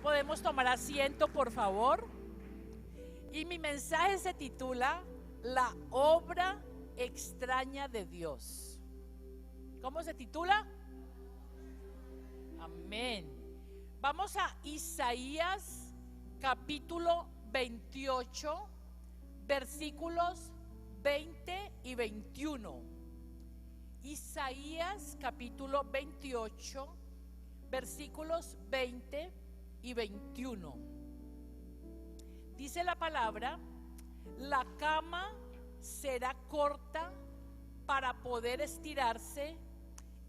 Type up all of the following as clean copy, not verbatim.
Podemos tomar asiento, por favor. Y mi mensaje se titula La obra extraña de Dios. ¿Cómo se titula? Amén. Vamos a Isaías capítulo 28, versículos 20 y 21. Isaías capítulo 28, versículos 20 y 21. Dice la palabra: la cama será corta para poder estirarse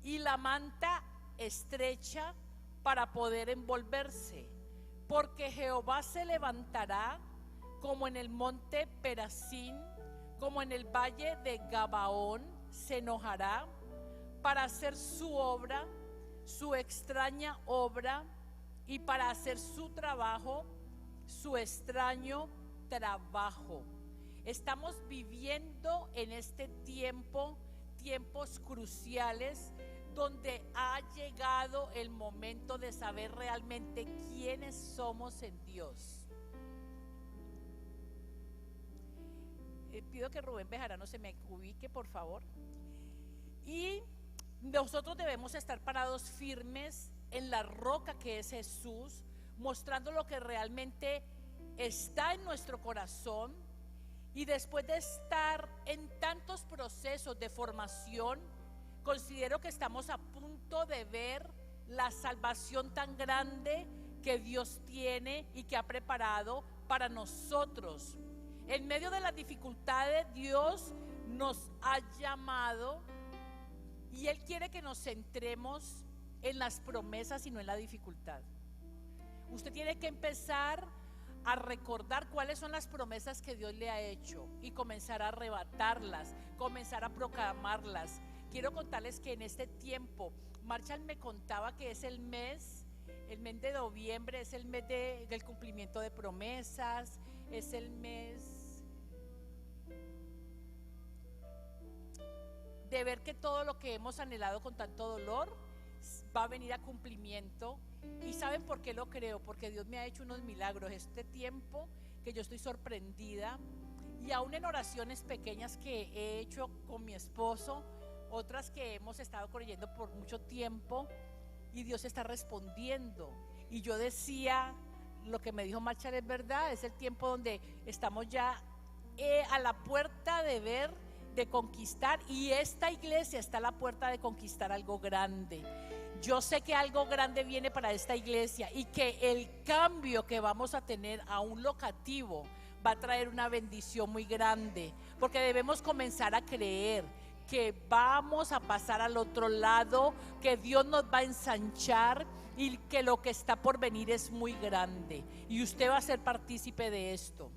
y la manta estrecha para poder envolverse, porque Jehová se levantará como en el monte Perasín, como en el valle de Gabaón, se enojará para hacer su obra, su extraña obra, y para hacer su trabajo, su extraño trabajo. Estamos viviendo en este tiempo, tiempos cruciales, donde ha llegado el momento de saber realmente quiénes somos en Dios. Pido que Rubén Bejarano se me ubique, por favor. Y nosotros debemos estar parados firmes en la roca que es Jesús, mostrando lo que realmente está en nuestro corazón. Y después de estar en tantos procesos de formación, considero que estamos a punto de ver la salvación tan grande que Dios tiene y que ha preparado para nosotros. En medio de las dificultades, Dios nos ha llamado y Él quiere que nos centremos en las promesas y no en la dificultad. Usted tiene que empezar a recordar cuáles son las promesas que Dios le ha hecho y comenzar a arrebatarlas, comenzar a proclamarlas. Quiero contarles que en este tiempo, Marshall me contaba que es el mes de noviembre, es el mes del cumplimiento de promesas, es el mes de ver que todo lo que hemos anhelado con tanto dolor va a venir a cumplimiento. ¿Y saben por qué lo creo? Porque Dios me ha hecho unos milagros este tiempo, que yo estoy sorprendida, y aún en oraciones pequeñas que he hecho con mi esposo, otras que hemos estado creyendo por mucho tiempo, y Dios está respondiendo. Y yo decía, lo que me dijo Marshall es verdad, es el tiempo donde estamos ya a la puerta de ver, de conquistar, y esta iglesia está a la puerta de conquistar algo grande. Yo sé que algo grande viene para esta iglesia y que el cambio que vamos a tener a un locativo va a traer una bendición muy grande, porque debemos comenzar a creer que vamos a pasar al otro lado, que Dios nos va a ensanchar y que lo que está por venir es muy grande, y usted va a ser partícipe de esto.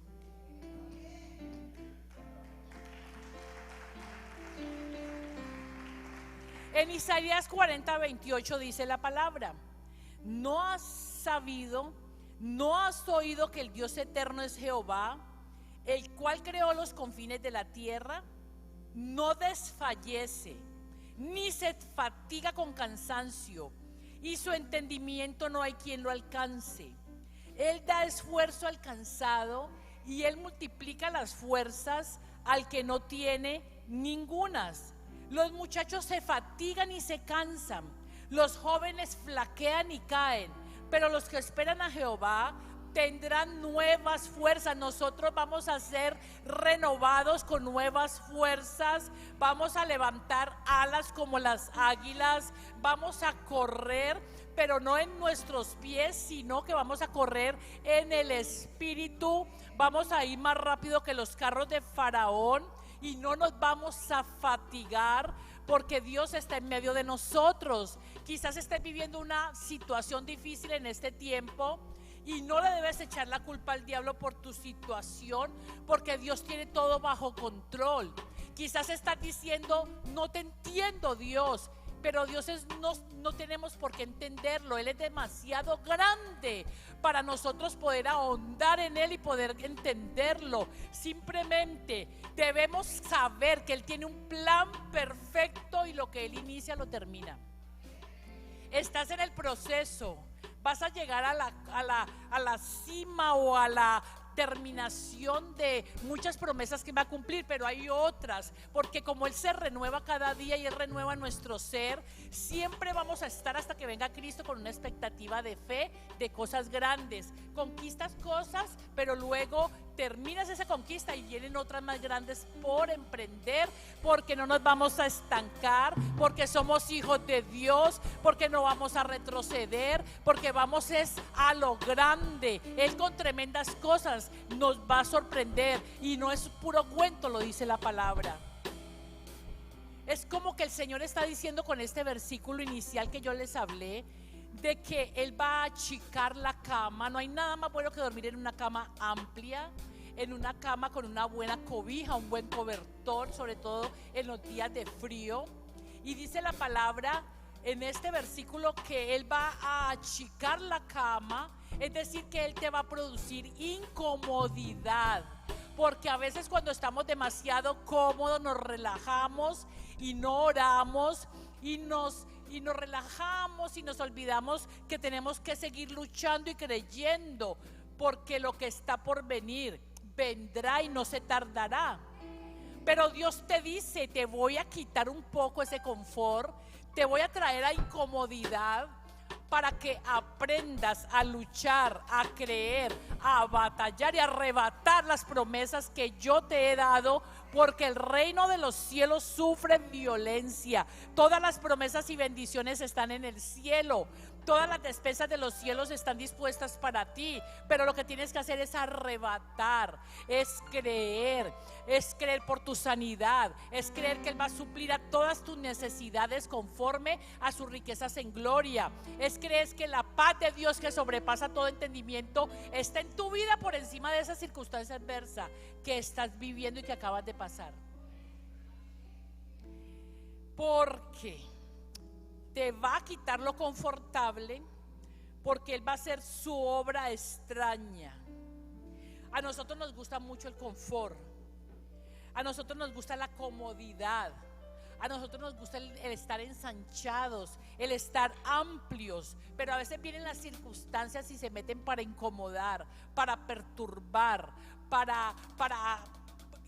En Isaías 40, 28 dice la palabra: ¿no has sabido, no has oído que el Dios eterno es Jehová, el cual creó los confines de la tierra? No desfallece, ni se fatiga con cansancio, y su entendimiento no hay quien lo alcance. Él da esfuerzo al cansado, y Él multiplica las fuerzas al que no tiene ningunas. Los muchachos se fatigan y se cansan, los jóvenes flaquean y caen, pero los que esperan a Jehová tendrán nuevas fuerzas. Nosotros vamos a ser renovados con nuevas fuerzas, vamos a levantar alas como las águilas, vamos a correr, pero no en nuestros pies, sino que vamos a correr en el Espíritu. Vamos a ir más rápido que los carros de Faraón, y no nos vamos a fatigar, porque Dios está en medio de nosotros. Quizás estés viviendo una situación difícil en este tiempo, y no le debes echar la culpa al diablo por tu situación, porque Dios tiene todo bajo control. Quizás estás diciendo: no te entiendo, Dios. Pero Dios no tenemos por qué entenderlo. Él es demasiado grande para nosotros poder ahondar en Él y poder entenderlo. Simplemente debemos saber que Él tiene un plan perfecto, y lo que Él inicia lo termina. Estás en el proceso vas a llegar a la cima o a la terminación de muchas promesas que va a cumplir, pero hay otras, porque como Él se renueva cada día y Él renueva nuestro ser, siempre vamos a estar hasta que venga Cristo con una expectativa de fe, de cosas grandes. Conquistas cosas, pero luego terminas esa conquista y vienen otras más grandes por emprender, porque no nos vamos a estancar, porque somos hijos de Dios, porque no vamos a retroceder, porque vamos es a lo grande. Él con tremendas cosas nos va a sorprender y no es puro cuento, lo dice la palabra. Es como que el Señor está diciendo con este versículo inicial que yo les hablé, de que Él va a achicar la cama. No hay nada más bueno que dormir en una cama amplia, en una cama con una buena cobija, un buen cobertor, sobre todo en los días de frío. Y dice la palabra en este versículo que Él va a achicar la cama, es decir, que Él te va a producir incomodidad. Porque a veces cuando estamos demasiado cómodos nos relajamos y no oramos y nos relajamos y nos olvidamos que tenemos que seguir luchando y creyendo, porque lo que está por venir vendrá y no se tardará. Pero Dios te dice: te voy a quitar un poco ese confort, te voy a traer a incomodidad para que aprendas a luchar, a creer, a batallar y a arrebatar las promesas que yo te he dado, porque el reino de los cielos sufre violencia. Todas las promesas y bendiciones están en el cielo. Todas las despensas de los cielos están dispuestas para ti, pero lo que tienes que hacer es arrebatar, es creer por tu sanidad, es creer que Él va a suplir a todas tus necesidades conforme a sus riquezas en gloria, es creer que la paz de Dios que sobrepasa todo entendimiento está en tu vida por encima de esa circunstancia adversa que estás viviendo y que acabas de pasar. Porque te va a quitar lo confortable, porque Él va a hacer su obra extraña. A nosotros nos gusta mucho el confort, a nosotros nos gusta la comodidad, a nosotros nos gusta el estar ensanchados, el estar amplios, pero a veces vienen las circunstancias y se meten para incomodar, para perturbar, para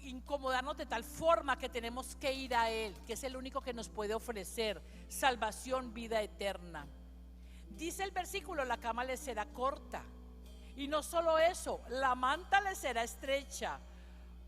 incomodarnos de tal forma que tenemos que ir a Él, que es el único que nos puede ofrecer salvación, vida eterna. Dice el versículo: la cama le será corta, y no solo eso, la manta le será estrecha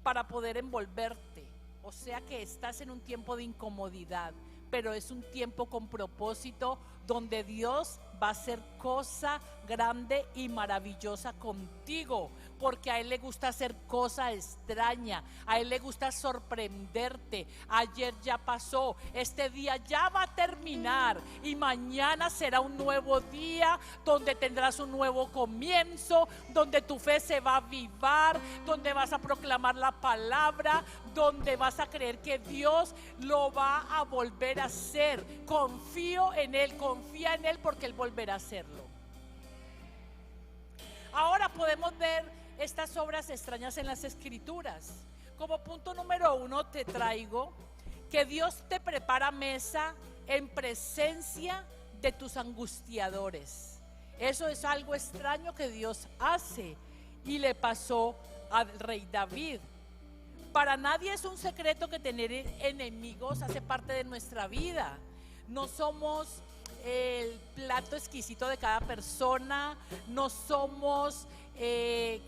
para poder envolverte. O sea que estás en un tiempo de incomodidad, pero es un tiempo con propósito, donde Dios va a hacer cosa grande y maravillosa contigo, porque a Él le gusta hacer cosa extraña, a Él le gusta sorprenderte. Ayer ya pasó, este día ya va a terminar y mañana será un nuevo día donde tendrás un nuevo comienzo, donde tu fe se va a avivar, donde vas a proclamar la palabra, donde vas a creer que Dios lo va a volver a hacer. Confío en Él, confía en Él, porque Él volverá a hacerlo. Ahora podemos ver estas obras extrañas en las Escrituras. Como punto número 1 te traigo que Dios te prepara mesa en presencia de tus angustiadores. Eso es algo extraño que Dios hace y le pasó al rey David. Para nadie es un secreto que tener enemigos hace parte de nuestra vida. No somos el plato exquisito de cada persona, no somos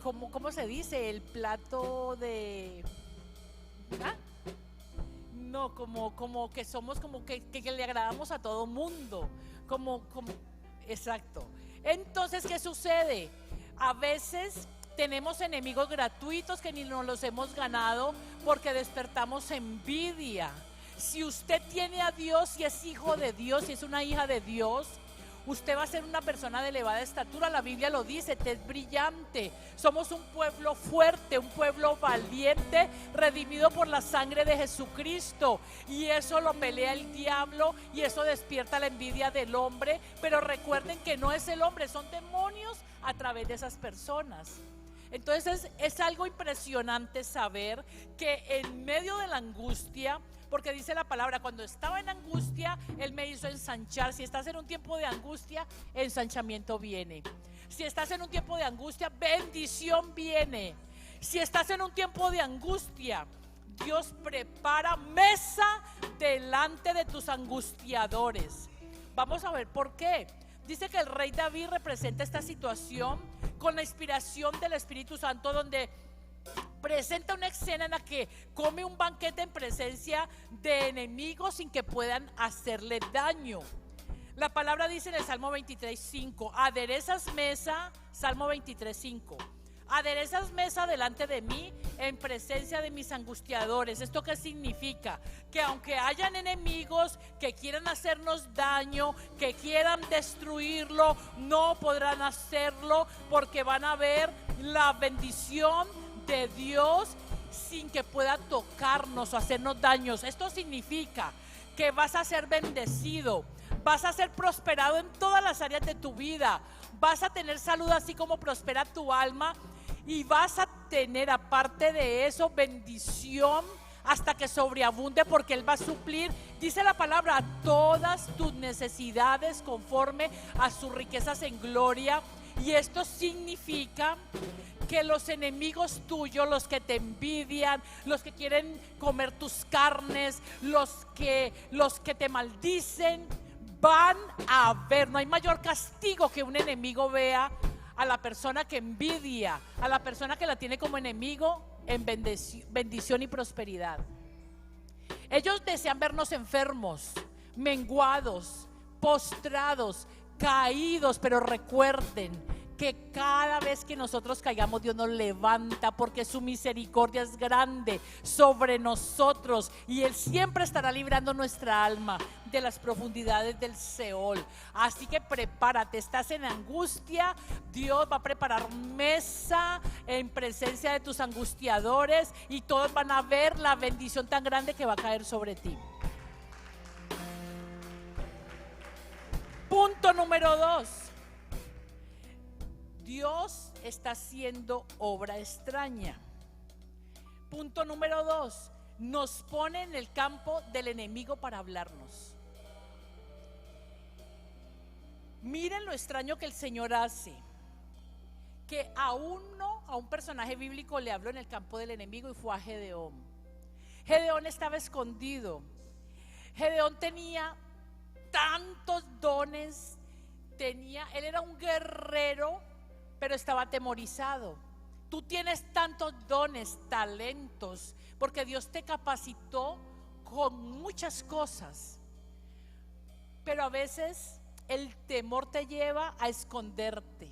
¿cómo se dice? El plato de... No, como que somos como que le agradamos a todo mundo, exacto. Entonces, ¿qué sucede? A veces tenemos enemigos gratuitos que ni nos los hemos ganado, porque despertamos envidia. Si usted tiene a Dios y es hijo de Dios y es una hija de Dios, usted va a ser una persona de elevada estatura. La Biblia lo dice, te es brillante. Somos un pueblo fuerte, un pueblo valiente, redimido por la sangre de Jesucristo. Y eso lo pelea el diablo y eso despierta la envidia del hombre. Pero recuerden que no es el hombre, son demonios a través de esas personas. Entonces es algo impresionante saber que en medio de la angustia, porque dice la palabra, cuando estaba en angustia, Él me hizo ensanchar. Si estás en un tiempo de angustia, ensanchamiento viene. Si estás en un tiempo de angustia, bendición viene. Si estás en un tiempo de angustia, Dios prepara mesa delante de tus angustiadores. Vamos a ver por qué. Dice que el rey David representa esta situación con la inspiración del Espíritu Santo, donde presenta una escena en la que come un banquete en presencia de enemigos sin que puedan hacerle daño. La palabra dice en el Salmo 23:5, aderezas mesa, Salmo 23:5, aderezas mesa delante de mí en presencia de mis angustiadores. ¿Esto qué significa? Que aunque hayan enemigos que quieran hacernos daño, que quieran destruirlo, no podrán hacerlo, porque van a ver la bendición de Dios sin que pueda tocarnos o hacernos daños. Esto significa que vas a ser bendecido, vas a ser prosperado en todas las áreas de tu vida, vas a tener salud así como prospera tu alma, y vas a tener, aparte de eso, bendición hasta que sobreabunde, porque Él va a suplir, dice la palabra, todas tus necesidades conforme a sus riquezas en gloria. Y esto significa que los enemigos tuyos, los que te envidian, los que quieren comer tus carnes, los que te maldicen, van a ver. No hay mayor castigo que un enemigo vea a la persona que envidia, a la persona que la tiene como enemigo, en bendición y prosperidad. Ellos desean vernos enfermos, menguados, postrados, caídos, pero recuerden que cada vez que nosotros caigamos, Dios nos levanta, porque su misericordia es grande sobre nosotros, y Él siempre estará librando nuestra alma de las profundidades del Seol. Así que prepárate, estás en angustia, Dios va a preparar mesa en presencia de tus angustiadores, y todos van a ver la bendición tan grande que va a caer sobre ti. Punto número 2. Dios está haciendo obra extraña. Punto número 2. Nos pone en el campo del enemigo para hablarnos. Miren lo extraño que el Señor hace. Que a un personaje bíblico le habló en el campo del enemigo, y fue a Gedeón. Gedeón estaba escondido. Gedeón tenía tantos dones. Él era un guerrero, pero estaba atemorizado. Tú tienes tantos dones, talentos, porque Dios te capacitó con muchas cosas, pero a veces el temor te lleva a esconderte,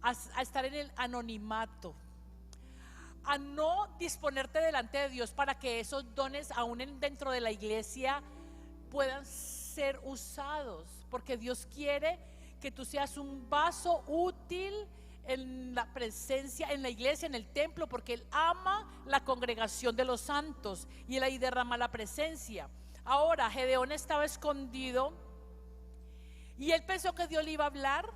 a estar en el anonimato, a no disponerte delante de Dios para que esos dones, aún dentro de la iglesia, puedan ser usados, porque Dios quiere que tú seas un vaso útil en la presencia, en la iglesia, en el templo, porque Él ama la congregación de los santos y Él ahí derrama la presencia. Ahora, Gedeón estaba escondido y él pensó que Dios le iba a hablar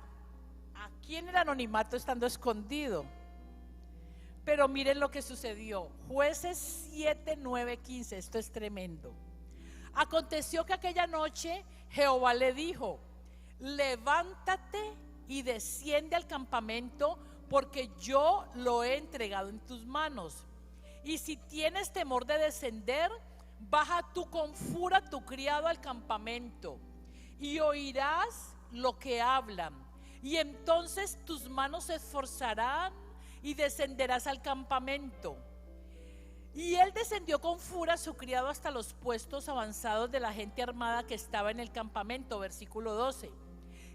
aquí en el anonimato, estando escondido. Pero miren lo que sucedió. Jueces 7, 9, 15. Esto es tremendo. Aconteció que aquella noche Jehová le dijo: levántate y desciende al campamento, porque yo lo he entregado en tus manos. Y si tienes temor de descender, baja tú con furia tu criado al campamento, y oirás lo que hablan, y entonces tus manos se esforzarán y descenderás al campamento. Y él descendió con furia su criado hasta los puestos avanzados de la gente armada que estaba en el campamento. Versículo 12.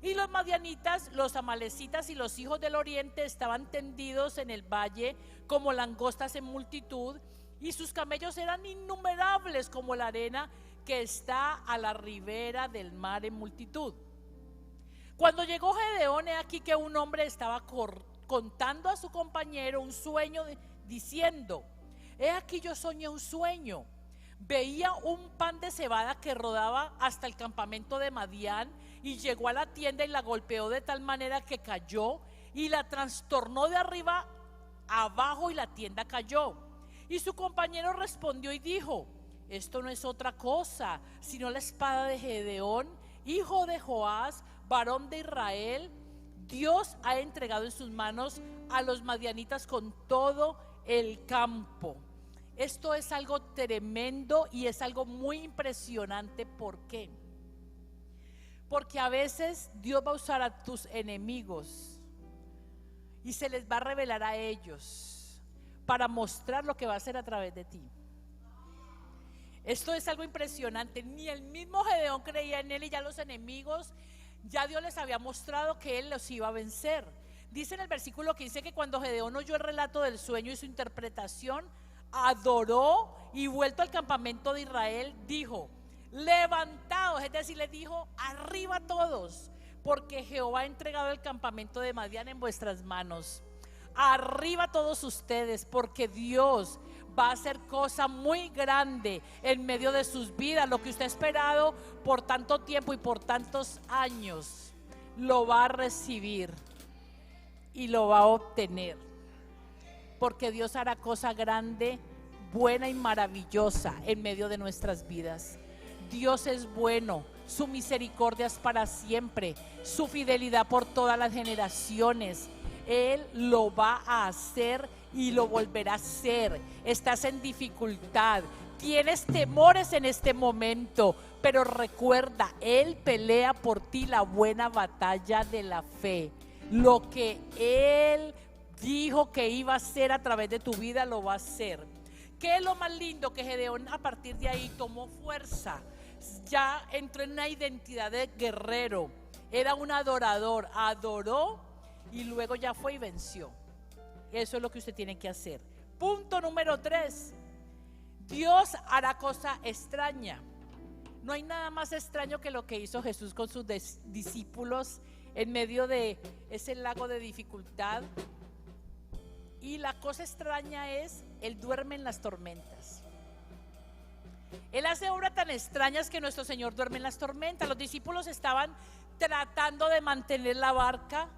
Y los madianitas, los amalecitas y los hijos del oriente estaban tendidos en el valle como langostas en multitud, y sus camellos eran innumerables como la arena que está a la ribera del mar en multitud. Cuando llegó Gedeón, he aquí que un hombre estaba contando a su compañero un sueño, diciendo: he aquí yo soñé un sueño. Veía un pan de cebada que rodaba hasta el campamento de Madián, y llegó a la tienda y la golpeó de tal manera que cayó y la trastornó de arriba abajo y la tienda cayó. Y su compañero respondió y dijo: esto no es otra cosa sino la espada de Gedeón, hijo de Joás, varón de Israel. Dios ha entregado en sus manos a los madianitas con todo el campo. Esto es algo tremendo y es algo muy impresionante. ¿Por qué? Porque a veces Dios va a usar a tus enemigos y se les va a revelar a ellos para mostrar lo que va a hacer a través de ti. Esto es algo impresionante. Ni el mismo Gedeón creía en él, y ya los enemigos, ya Dios les había mostrado que él los iba a vencer. Dice en el versículo 15 que cuando Gedeón oyó el relato del sueño y su interpretación, adoró, y vuelto al campamento de Israel dijo: levantaos, es decir, les dijo: arriba todos, porque Jehová ha entregado el campamento de Madián en vuestras manos. Arriba todos ustedes, porque Dios va a hacer cosa muy grande en medio de sus vidas. Lo que usted ha esperado por tanto tiempo y por tantos años, lo va a recibir y lo va a obtener, porque Dios hará cosa grande, buena y maravillosa en medio de nuestras vidas. Dios es bueno, su misericordia es para siempre, su fidelidad por todas las generaciones. Él lo va a hacer y lo volverá a hacer. Estás en dificultad, tienes temores en este momento, pero recuerda, Él pelea por ti la buena batalla de la fe. Lo que Él dijo que iba a hacer a través de tu vida, lo va a hacer. ¿Qué es lo más lindo? Que Gedeón a partir de ahí tomó fuerza, ya entró en una identidad de guerrero, era un adorador, adoró y luego ya fue y venció. Eso es lo que usted tiene que hacer. Punto número 3: Dios hará cosa extraña. No hay nada más extraño que lo que hizo Jesús con sus discípulos en medio de ese lago de dificultad. Y la cosa extraña es: Él duerme en las tormentas. Él hace obras tan extrañas que nuestro Señor duerme en las tormentas. Los discípulos estaban tratando de mantener la barca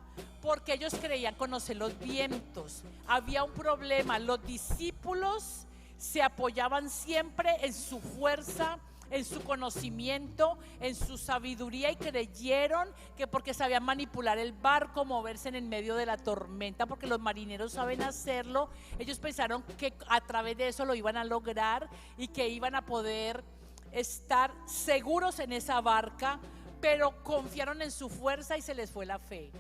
porque ellos creían conocer los vientos. Había un problema. Los discípulos se apoyaban siempre en su fuerza, en su conocimiento, en su sabiduría, y creyeron que porque sabían manipular el barco, moverse en el medio de la tormenta, porque los marineros saben hacerlo, ellos pensaron que a través de eso lo iban a lograr y que iban a poder estar seguros en esa barca, pero confiaron en su fuerza y se les fue la fe.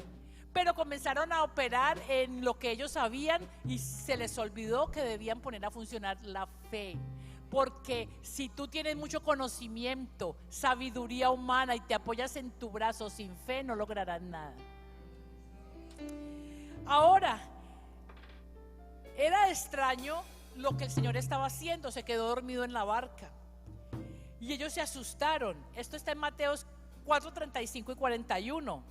Pero comenzaron a operar en lo que ellos sabían y se les olvidó que debían poner a funcionar la fe. Porque si tú tienes mucho conocimiento, sabiduría humana y te apoyas en tu brazo sin fe, no lograrás nada. Ahora, era extraño lo que el Señor estaba haciendo. Se quedó dormido en la barca y ellos se asustaron. Esto está en Mateos 4, 35 y 41.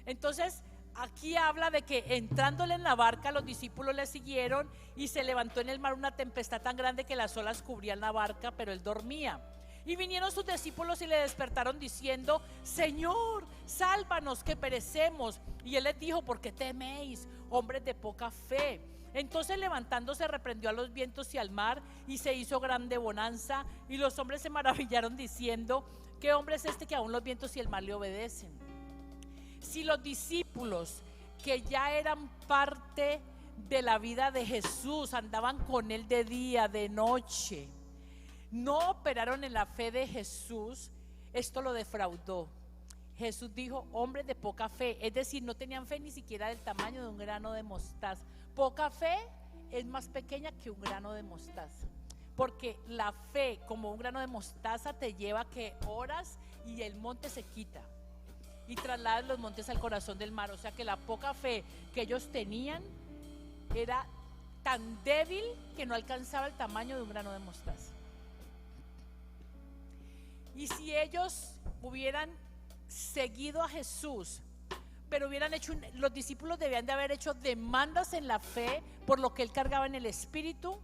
Entonces, aquí habla de que entrándole en la barca, los discípulos le siguieron, y se levantó en el mar una tempestad tan grande que las olas cubrían la barca, pero él dormía. Y vinieron sus discípulos y le despertaron diciendo: Señor, sálvanos, que perecemos. Y él les dijo: ¿por qué teméis, hombres de poca fe? Entonces, levantándose, reprendió a los vientos y al mar, y se hizo grande bonanza. Y los hombres se maravillaron diciendo: ¿qué hombre es este que aún los vientos y el mar le obedecen? Si los discípulos, que ya eran parte de la vida de Jesús, andaban con él de día, de noche, no operaron en la fe de Jesús, esto lo defraudó. Jesús dijo: hombres de poca fe, es decir, no tenían fe ni siquiera del tamaño de un grano de mostaza. Poca fe es más pequeña que un grano de mostaza, porque la fe como un grano de mostaza te lleva a que oras y el monte se quita y trasladan los montes al corazón del mar. O sea que la poca fe que ellos tenían era tan débil que no alcanzaba el tamaño de un grano de mostaza. Y si ellos hubieran seguido a Jesús, pero hubieran hecho, los discípulos debían de haber hecho demandas en la fe por lo que él cargaba en el espíritu,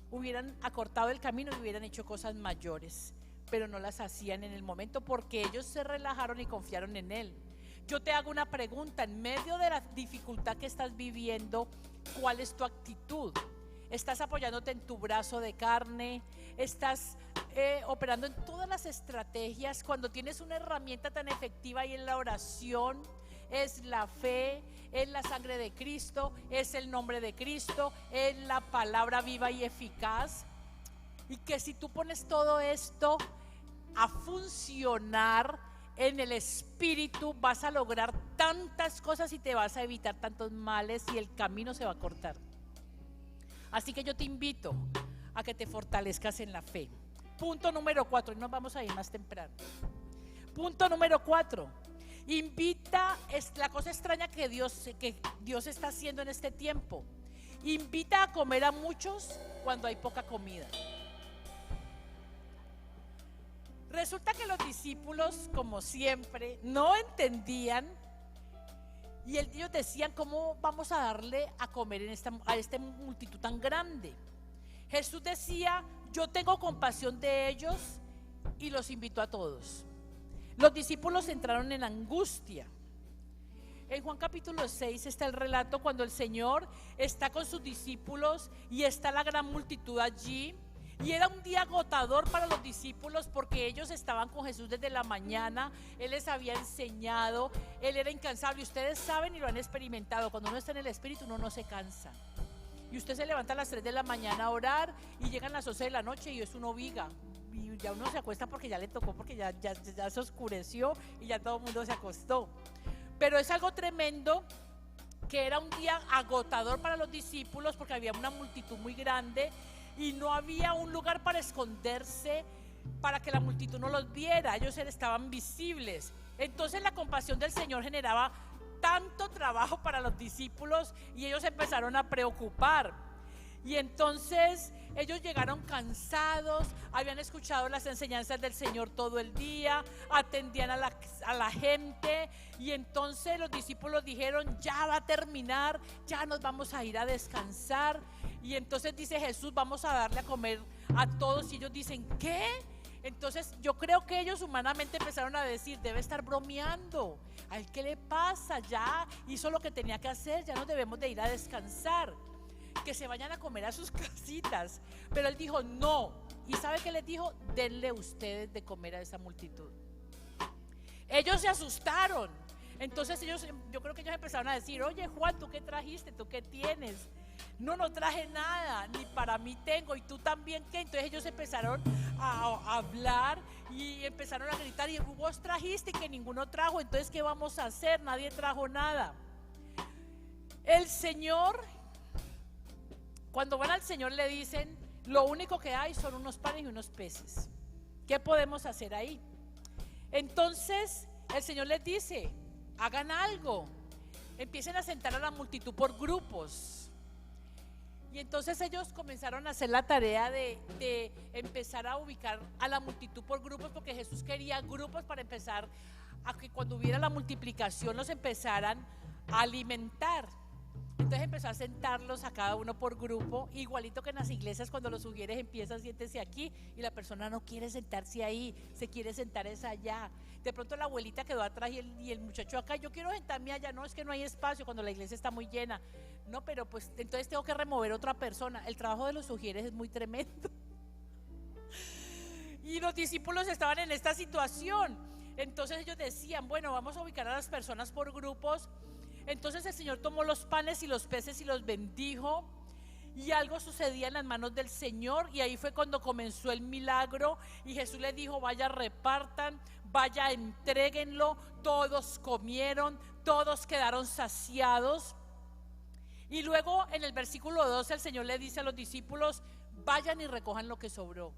hubieran acortado el camino y hubieran hecho cosas mayores, pero no las hacían en el momento porque ellos se relajaron y confiaron en él. Yo te hago una pregunta, en medio de la dificultad que estás viviendo, ¿cuál es tu actitud? ¿Estás apoyándote en tu brazo de carne? ¿Estás operando en todas las estrategias? Cuando tienes una herramienta tan efectiva y en la oración, es la fe, es la sangre de Cristo, es el nombre de Cristo, es la palabra viva y eficaz. Y que si tú pones todo esto a funcionar en el espíritu, vas a lograr tantas cosas y te vas a evitar tantos males y el camino se va a cortar. Así que yo te invito a que te fortalezcas en la fe. Punto número 4, y nos vamos a ir más temprano. Punto número 4, invita, es la cosa extraña que Dios está haciendo en este tiempo. Invita a comer a muchos cuando hay poca comida. Resulta que los discípulos, como siempre, no entendían y ellos decían: ¿cómo vamos a darle a comer a esta multitud tan grande? Jesús decía: yo tengo compasión de ellos, y los invitó a todos. Los discípulos entraron en angustia. En Juan capítulo 6 está el relato cuando el Señor está con sus discípulos y está la gran multitud allí. Y era un día agotador para los discípulos porque ellos estaban con Jesús desde la mañana. Él les había enseñado, Él era incansable. Ustedes saben y lo han experimentado, cuando uno está en el Espíritu uno no se cansa. Y usted se levanta a las 3 de la mañana a orar y llegan las 11 de la noche y es una viga. Y ya uno se acuesta porque ya le tocó, porque ya se oscureció y ya todo el mundo se acostó. Pero es algo tremendo, que era un día agotador para los discípulos porque había una multitud muy grande y no había un lugar para esconderse para que la multitud no los viera. Ellos estaban visibles. Entonces la compasión del Señor generaba tanto trabajo para los discípulos y ellos empezaron a preocupar. Y entonces ellos llegaron cansados, habían escuchado las enseñanzas del Señor todo el día, atendían a la gente, y entonces los discípulos dijeron: ya va a terminar, ya nos vamos a ir a descansar. Y entonces dice Jesús: vamos a darle a comer a todos. Y ellos dicen: ¿qué? Entonces yo creo que ellos humanamente empezaron a decir: debe estar bromeando, ¿a él qué le pasa? Ya hizo lo que tenía que hacer, ya nos debemos de ir a descansar, que se vayan a comer a sus casitas. Pero él dijo: no. ¿Y sabe qué les dijo? Denle ustedes de comer a esa multitud. Ellos se asustaron. Entonces yo creo que ellos empezaron a decir: oye, Juan, ¿tú qué trajiste? ¿Tú qué tienes? No traje nada, ni para mí tengo, y tú también, ¿qué? Entonces ellos empezaron a hablar y empezaron a gritar: y vos trajiste y que ninguno trajo, entonces ¿qué vamos a hacer? Nadie trajo nada. El Señor, cuando van al Señor le dicen: lo único que hay son unos panes y unos peces, ¿qué podemos hacer ahí? Entonces el Señor les dice: hagan algo, empiecen a sentar a la multitud por grupos. Y entonces ellos comenzaron a hacer la tarea de empezar a ubicar a la multitud por grupos, porque Jesús quería grupos para empezar a que cuando hubiera la multiplicación los empezaran a alimentar. Entonces empezó a sentarlos a cada uno por grupo, igualito que en las iglesias cuando los sugieres empiezan: siéntese aquí, y la persona no quiere sentarse ahí, se quiere sentar es allá. De pronto la abuelita quedó atrás y el muchacho acá: yo quiero sentarme allá. No, es que no hay espacio cuando la iglesia está muy llena. No, pero pues entonces tengo que remover otra persona. El trabajo de los sugieres es muy tremendo. Y los discípulos estaban en esta situación. Entonces ellos decían: bueno, vamos a ubicar a las personas por grupos. Entonces el Señor tomó los panes y los peces y los bendijo, y algo sucedía en las manos del Señor, y ahí fue cuando comenzó el milagro. Y Jesús les dijo: vaya, repartan, vaya, entréguenlo. Todos comieron, todos quedaron saciados. Y luego en el versículo 12 el Señor le dice a los discípulos: vayan y recojan lo que sobró.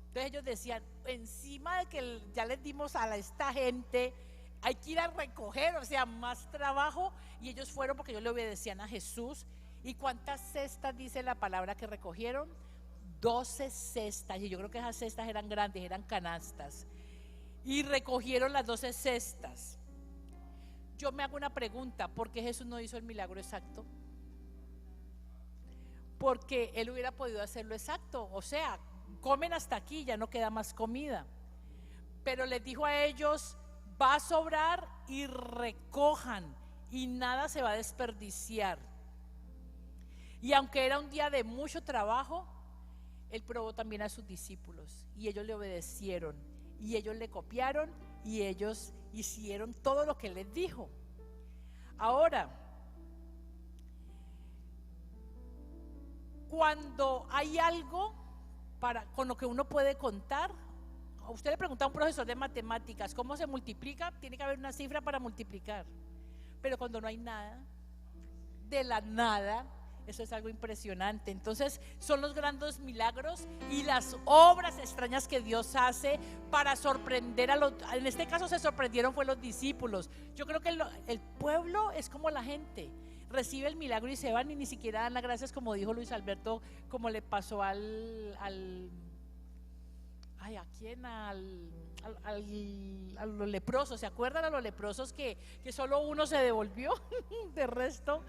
Entonces ellos decían: encima de que ya les dimos a esta gente, hay que ir a recoger, o sea, más trabajo. Y ellos fueron porque ellos le obedecían a Jesús. ¿Y cuántas cestas dice la palabra que recogieron? 12 cestas. Y yo creo que esas cestas eran grandes, eran canastas. Y recogieron las 12 cestas. Yo me hago una pregunta: ¿por qué Jesús no hizo el milagro exacto? Porque Él hubiera podido hacerlo exacto. O sea, comen hasta aquí, ya no queda más comida. Pero les dijo a ellos: va a sobrar y recojan, y nada se va a desperdiciar. Y aunque era un día de mucho trabajo, Él probó también a sus discípulos, y ellos le obedecieron, y ellos le copiaron, y ellos hicieron todo lo que Él les dijo. Ahora, cuando hay algo con lo que uno puede contar, a usted le pregunta a un profesor de matemáticas cómo se multiplica, tiene que haber una cifra para multiplicar. Pero cuando no hay nada, de la nada, eso es algo impresionante. Entonces son los grandes milagros y las obras extrañas que Dios hace para sorprender a los, en este caso se sorprendieron fue los discípulos. Yo creo que el pueblo es como la gente, recibe el milagro y se van y ni siquiera dan las gracias, como dijo Luis Alberto, como le pasó ¿a quién? A los leprosos. ¿Se acuerdan a los leprosos que solo uno se devolvió? De resto,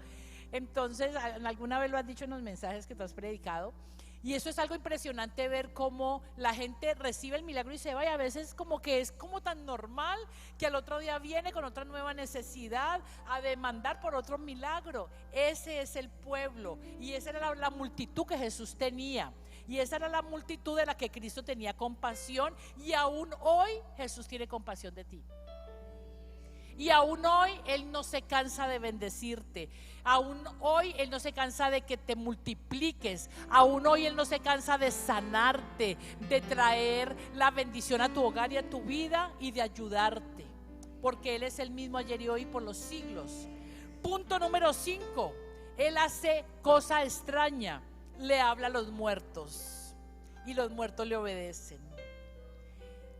entonces alguna vez lo has dicho en los mensajes que tú has predicado, y eso es algo impresionante, ver cómo la gente recibe el milagro y se va, y a veces como que es como tan normal que al otro día viene con otra nueva necesidad a demandar por otro milagro. Ese es el pueblo, y esa era la multitud que Jesús tenía, y esa era la multitud de la que Cristo tenía compasión, y aún hoy Jesús tiene compasión de ti. Y aún hoy Él no se cansa de bendecirte, aún hoy Él no se cansa de que te multipliques, aún hoy Él no se cansa de sanarte, de traer la bendición a tu hogar y a tu vida y de ayudarte, porque Él es el mismo ayer y hoy por los siglos. Punto número 5, Él hace cosa extraña, le habla a los muertos y los muertos le obedecen.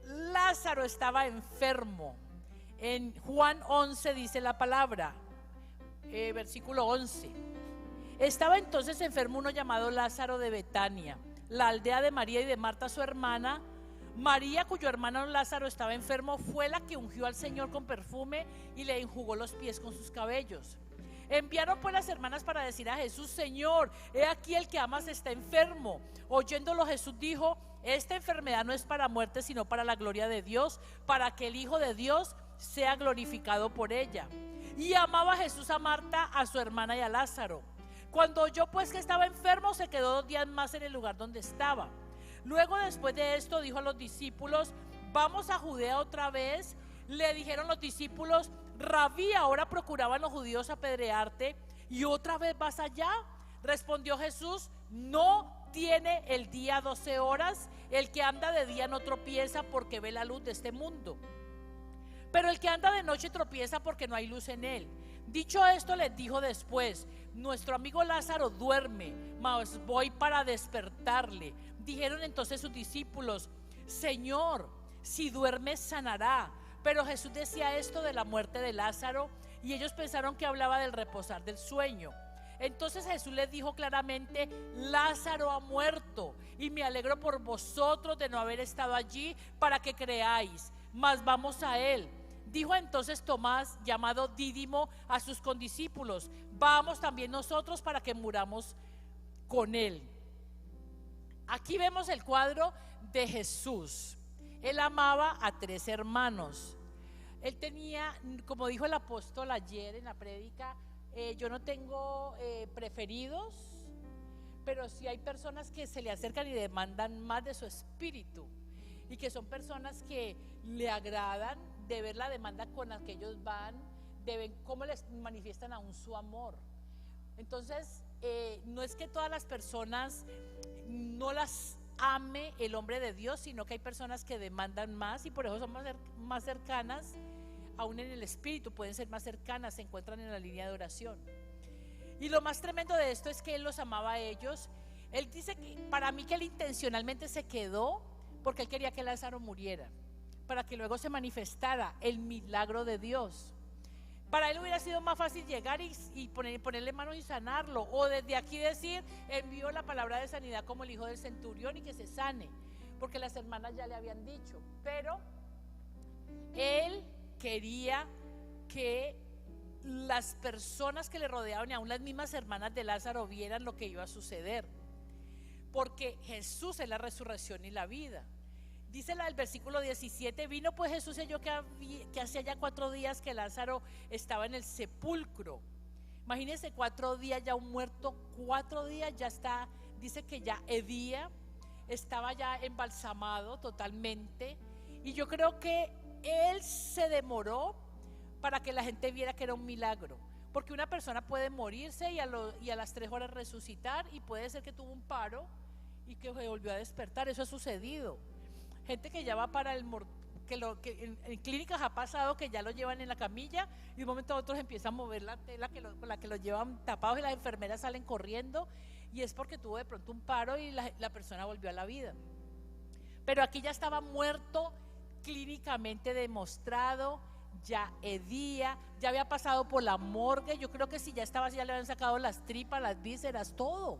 Lázaro estaba enfermo. En Juan 11 dice la palabra, versículo 11: estaba entonces enfermo uno llamado Lázaro de Betania, la aldea de María y de Marta su hermana. María, cuyo hermano Lázaro estaba enfermo, fue la que ungió al Señor con perfume y le enjugó los pies con sus cabellos. Enviaron pues las hermanas para decir a Jesús: Señor, he aquí el que amas está enfermo. Oyéndolo Jesús dijo: esta enfermedad no es para muerte, sino para la gloria de Dios, para que el Hijo de Dios sea glorificado por ella. Y amaba Jesús a Marta, a su hermana y a Lázaro. Cuando oyó pues que estaba enfermo, se quedó 2 días más en el lugar donde estaba. Luego, después de esto, dijo a los discípulos: vamos a Judea otra vez. Le dijeron los discípulos: Rabí, ahora procuraban los judíos apedrearte, ¿y otra vez vas allá? Respondió Jesús: no tiene el día 12 horas. El que anda de día no tropieza, porque ve la luz de este mundo. Pero el que anda de noche tropieza, porque no hay luz en él. Dicho esto, les dijo después: nuestro amigo Lázaro duerme, mas voy para despertarle. Dijeron entonces sus discípulos: Señor, si duerme sanará. Pero Jesús decía esto de la muerte de Lázaro, y ellos pensaron que hablaba del reposar del sueño. Entonces Jesús les dijo claramente: Lázaro ha muerto, y me alegro por vosotros de no haber estado allí para que creáis, mas vamos a él. Dijo entonces Tomás, llamado Dídimo, a sus condiscípulos: vamos también nosotros para que muramos con él. Aquí vemos el cuadro de Jesús. Él amaba a 3 hermanos. Él tenía, como dijo el apóstol ayer en la prédica, yo no tengo preferidos, pero sí hay personas que se le acercan y demandan más de su espíritu, y que son personas que le agradan, de ver la demanda con la que ellos van, de ver cómo les manifiestan aún su amor. Entonces, no es que todas las personas no las ame el hombre de Dios, sino que hay personas que demandan más, y por eso son más cercanas, aún en el espíritu pueden ser más cercanas, se encuentran en la línea de oración. Y lo más tremendo de esto es que Él los amaba a ellos. Él dice que para mí que Él intencionalmente se quedó porque Él quería que Lázaro muriera, para que luego se manifestara el milagro de Dios. Para Él hubiera sido más fácil llegar y ponerle manos y sanarlo, o desde aquí decir: envió la palabra de sanidad como el hijo del centurión y que se sane, porque las hermanas ya le habían dicho. Pero Él quería que las personas que le rodeaban, y aún las mismas hermanas de Lázaro, vieran lo que iba a suceder, porque Jesús es la resurrección y la vida. Dice el versículo 17, vino pues Jesús y halló que hacía ya 4 días que Lázaro estaba en el sepulcro. Imagínense 4 días ya un muerto, 4 días ya está, dice que ya hedía, estaba ya embalsamado totalmente. Y yo creo que él se demoró para que la gente viera que era un milagro. Porque una persona puede morirse y a las 3 horas resucitar, y puede ser que tuvo un paro y que se volvió a despertar. Eso ha sucedido. Gente que ya va para que en clínicas ha pasado que ya lo llevan en la camilla y de un momento a otro empieza a mover la tela con la que lo llevan tapados y las enfermeras salen corriendo, y es porque tuvo de pronto un paro y la persona volvió a la vida. Pero aquí ya estaba muerto, clínicamente demostrado, ya hedía, ya había pasado por la morgue. Yo creo que si ya estaba así, ya le habían sacado las tripas, las vísceras, todo.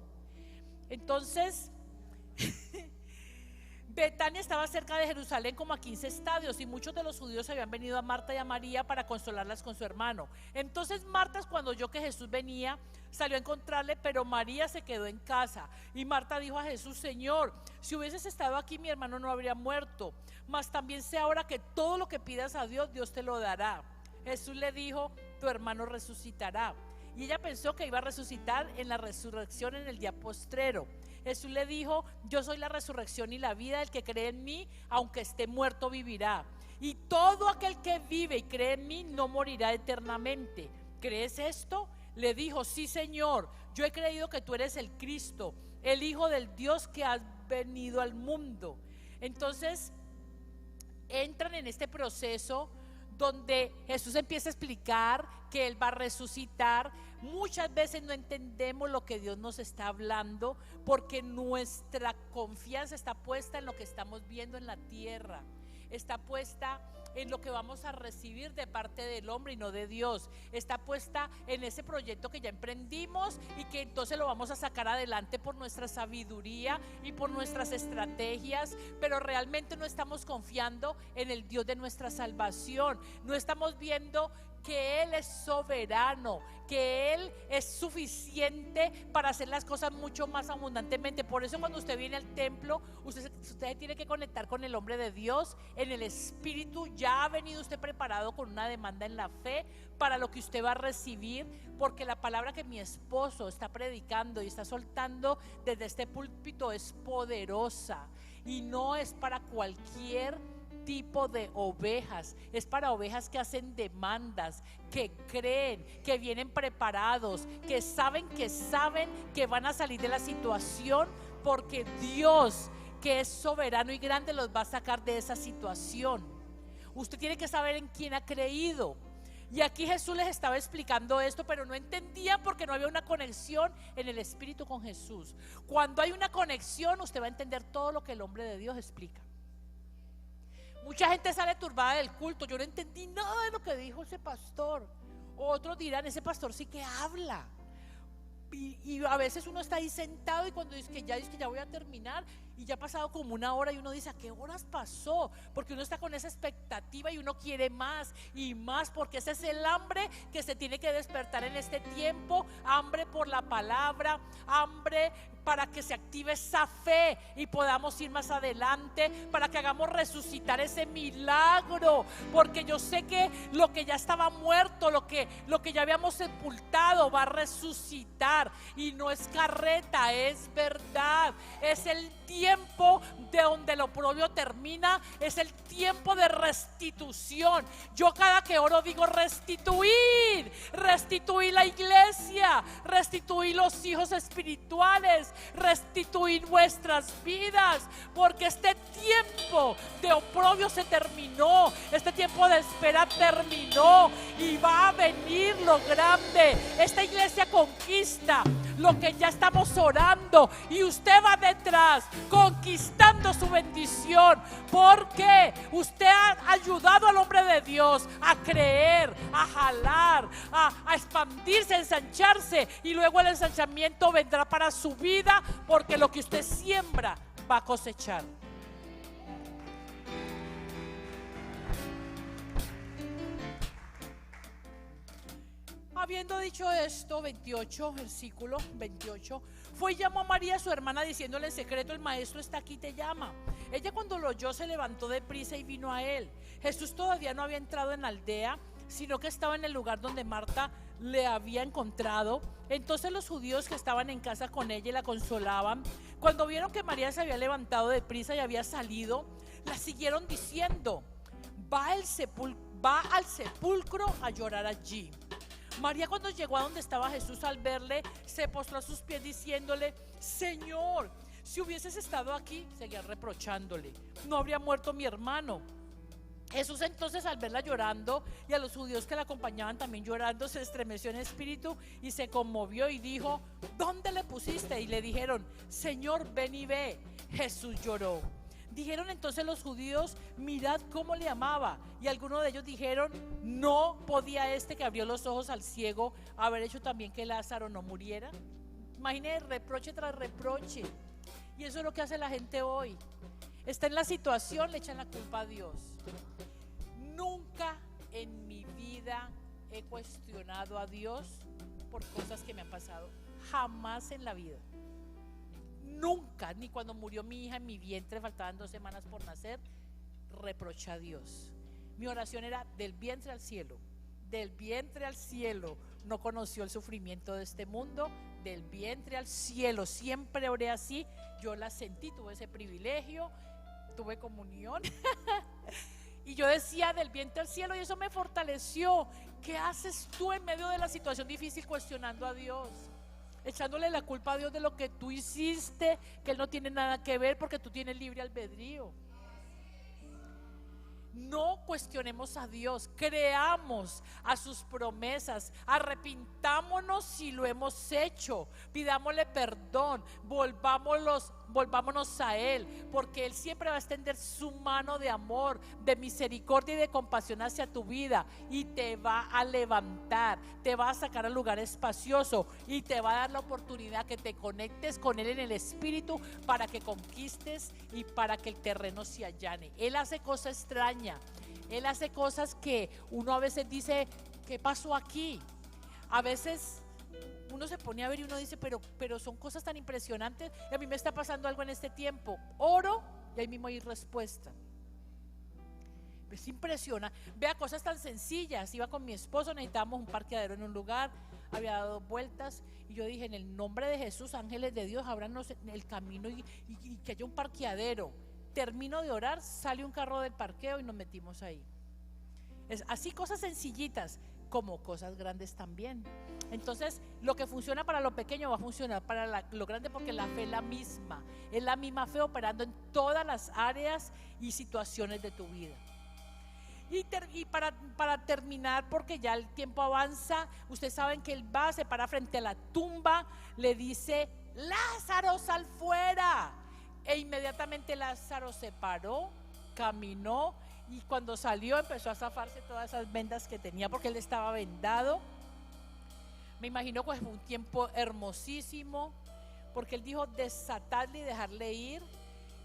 Entonces Betania estaba cerca de Jerusalén, como a 15 estadios, y muchos de los judíos habían venido a Marta y a María para consolarlas con su hermano. Entonces Marta, cuando oyó que Jesús venía, salió a encontrarle, pero María se quedó en casa. Y Marta dijo a Jesús: Señor, si hubieses estado aquí, mi hermano no habría muerto. Mas también sé ahora que todo lo que pidas a Dios, Dios te lo dará. Jesús le dijo: tu hermano resucitará. Y ella pensó que iba a resucitar en la resurrección en el día postrero. Jesús le dijo: yo soy la resurrección y la vida, el que cree en mí, aunque esté muerto, vivirá. Y todo aquel que vive y cree en mí no morirá eternamente. ¿Crees esto? Le dijo: sí, Señor, yo he creído que tú eres el Cristo, el Hijo del Dios que has venido al mundo. Entonces entran en este proceso donde Jesús empieza a explicar que Él va a resucitar. Muchas veces no entendemos lo que Dios nos está hablando, porque nuestra confianza está puesta en lo que estamos viendo en la tierra, está puesta en lo que vamos a recibir de parte del hombre y no de Dios. Está puesta en ese proyecto que ya emprendimos y que entonces lo vamos a sacar adelante por nuestra sabiduría y por nuestras estrategias, pero realmente no estamos confiando en el Dios de nuestra salvación. No estamos viendo que Él es soberano, que Él es suficiente para hacer las cosas mucho más abundantemente. Por eso cuando usted viene al templo, usted tiene que conectar con el hombre de Dios en el Espíritu. Ya ha venido usted preparado con una demanda en la fe para lo que usted va a recibir, porque la palabra que mi esposo está predicando y está soltando desde este púlpito es poderosa, y no es para cualquier tipo de ovejas, es para ovejas que hacen demandas, que creen, que vienen preparados, que saben que van a salir de la situación, porque Dios, que es soberano y grande, los va a sacar de esa situación. Usted tiene que saber en quién ha creído. Y aquí Jesús les estaba explicando esto, pero no entendían porque no había una conexión en el Espíritu con Jesús. Cuando hay una conexión, usted va a entender todo lo que el hombre de Dios explica. Mucha gente sale turbada del culto: yo no entendí nada de lo que dijo ese pastor. Otros dirán: ese pastor sí que habla. Y a veces uno está ahí sentado y cuando dice que ya voy a terminar, y ya ha pasado como 1 hora, y uno dice: ¿a qué horas pasó? Porque uno está con esa expectativa y uno quiere más y más, porque ese es el hambre que se tiene que despertar en este tiempo. Hambre por la palabra, hambre para que se active esa fe y podamos ir más adelante, para que hagamos resucitar ese milagro, porque yo sé que lo que ya estaba muerto, lo que ya habíamos sepultado, va a resucitar. Y no es carreta, es verdad. Es el tiempo de donde lo oprobio termina, es el tiempo de restitución. Yo cada que oro digo: restituir la iglesia, restituir los hijos espirituales, restituir vuestras vidas, porque este tiempo de oprobio se terminó, este tiempo de espera terminó, y va a venir lo grande. Esta iglesia conquista lo que ya estamos orando, y usted va detrás conquistando su bendición, porque usted ha ayudado al hombre de Dios a creer, a jalar, a expandirse, a ensancharse, y luego el ensanchamiento vendrá para su vida, porque lo que usted siembra va a cosechar. Habiendo dicho esto, 28, versículo 28, fue y llamó a María su hermana, diciéndole en secreto: el maestro está aquí, te llama. Ella cuando lo oyó se levantó deprisa y vino a él. Jesús todavía no había entrado en la aldea, sino que estaba en el lugar donde Marta le había encontrado. Entonces los judíos que estaban en casa con ella y la consolaban, cuando vieron que María se había levantado deprisa y había salido, la siguieron diciendo: va al sepulcro a llorar allí. María, cuando llegó a donde estaba Jesús, al verle, se postró a sus pies diciéndole: Señor, si hubieses estado aquí, seguía reprochándole, no habría muerto mi hermano. Jesús entonces, al verla llorando y a los judíos que la acompañaban también llorando, se estremeció en espíritu y se conmovió y dijo: ¿dónde le pusiste? Y le dijeron: Señor, ven y ve. Jesús lloró. Dijeron entonces los judíos: mirad cómo le amaba. Y algunos de ellos dijeron: ¿no podía este que abrió los ojos al ciego haber hecho también que Lázaro no muriera? Imagine reproche tras reproche. Y eso es lo que hace la gente hoy. Está en la situación, le echan la culpa a Dios. Nunca en mi vida he cuestionado a Dios por cosas que me han pasado. Jamás en la vida. Nunca, ni cuando murió mi hija en mi vientre, faltaban 2 semanas por nacer, reproché a Dios. Mi oración era del vientre al cielo. Del vientre al cielo. No conoció el sufrimiento de este mundo. Del vientre al cielo. Siempre oré así. Yo la sentí, tuve ese privilegio. Tuve comunión. Y yo decía del vientre al cielo, y eso me fortaleció. ¿Qué haces tú en medio de la situación difícil cuestionando a Dios? Echándole la culpa a Dios de lo que tú hiciste, que Él no tiene nada que ver porque tú tienes libre albedrío. No cuestionemos a Dios, creamos a sus promesas, arrepintámonos si lo hemos hecho, pidámosle perdón, volvámonos a Él, porque Él siempre va a extender su mano de amor, de misericordia y de compasión hacia tu vida, y te va a levantar, te va a sacar al lugar espacioso y te va a dar la oportunidad que te conectes con Él en el espíritu para que conquistes y para que el terreno se allane. Él hace cosas extrañas, Él hace cosas que uno a veces dice: ¿qué pasó aquí? A veces uno se pone a ver y uno dice: pero son cosas tan impresionantes. Y a mí me está pasando algo en este tiempo. Oro y ahí mismo hay respuesta. Es impresionante. Vea, cosas tan sencillas. Iba con mi esposo, necesitábamos un parqueadero en un lugar, había dado vueltas y yo dije: en el nombre de Jesús, ángeles de Dios, ábranos el camino y que haya un parqueadero. Termino de orar, sale un carro del parqueo y nos metimos ahí. Es así, cosas sencillitas como cosas grandes también. Entonces, lo que funciona para lo pequeño va a funcionar para lo grande, porque la fe es la misma fe operando en todas las áreas y situaciones de tu vida. Y para terminar, porque ya el tiempo avanza, ustedes saben que él va, se para frente a la tumba, le dice: Lázaro, sal fuera. E inmediatamente Lázaro se paró, caminó, y cuando salió empezó a zafarse todas esas vendas que tenía, porque él estaba vendado. Me imagino que fue un tiempo hermosísimo, porque él dijo: desatadle y dejarle ir.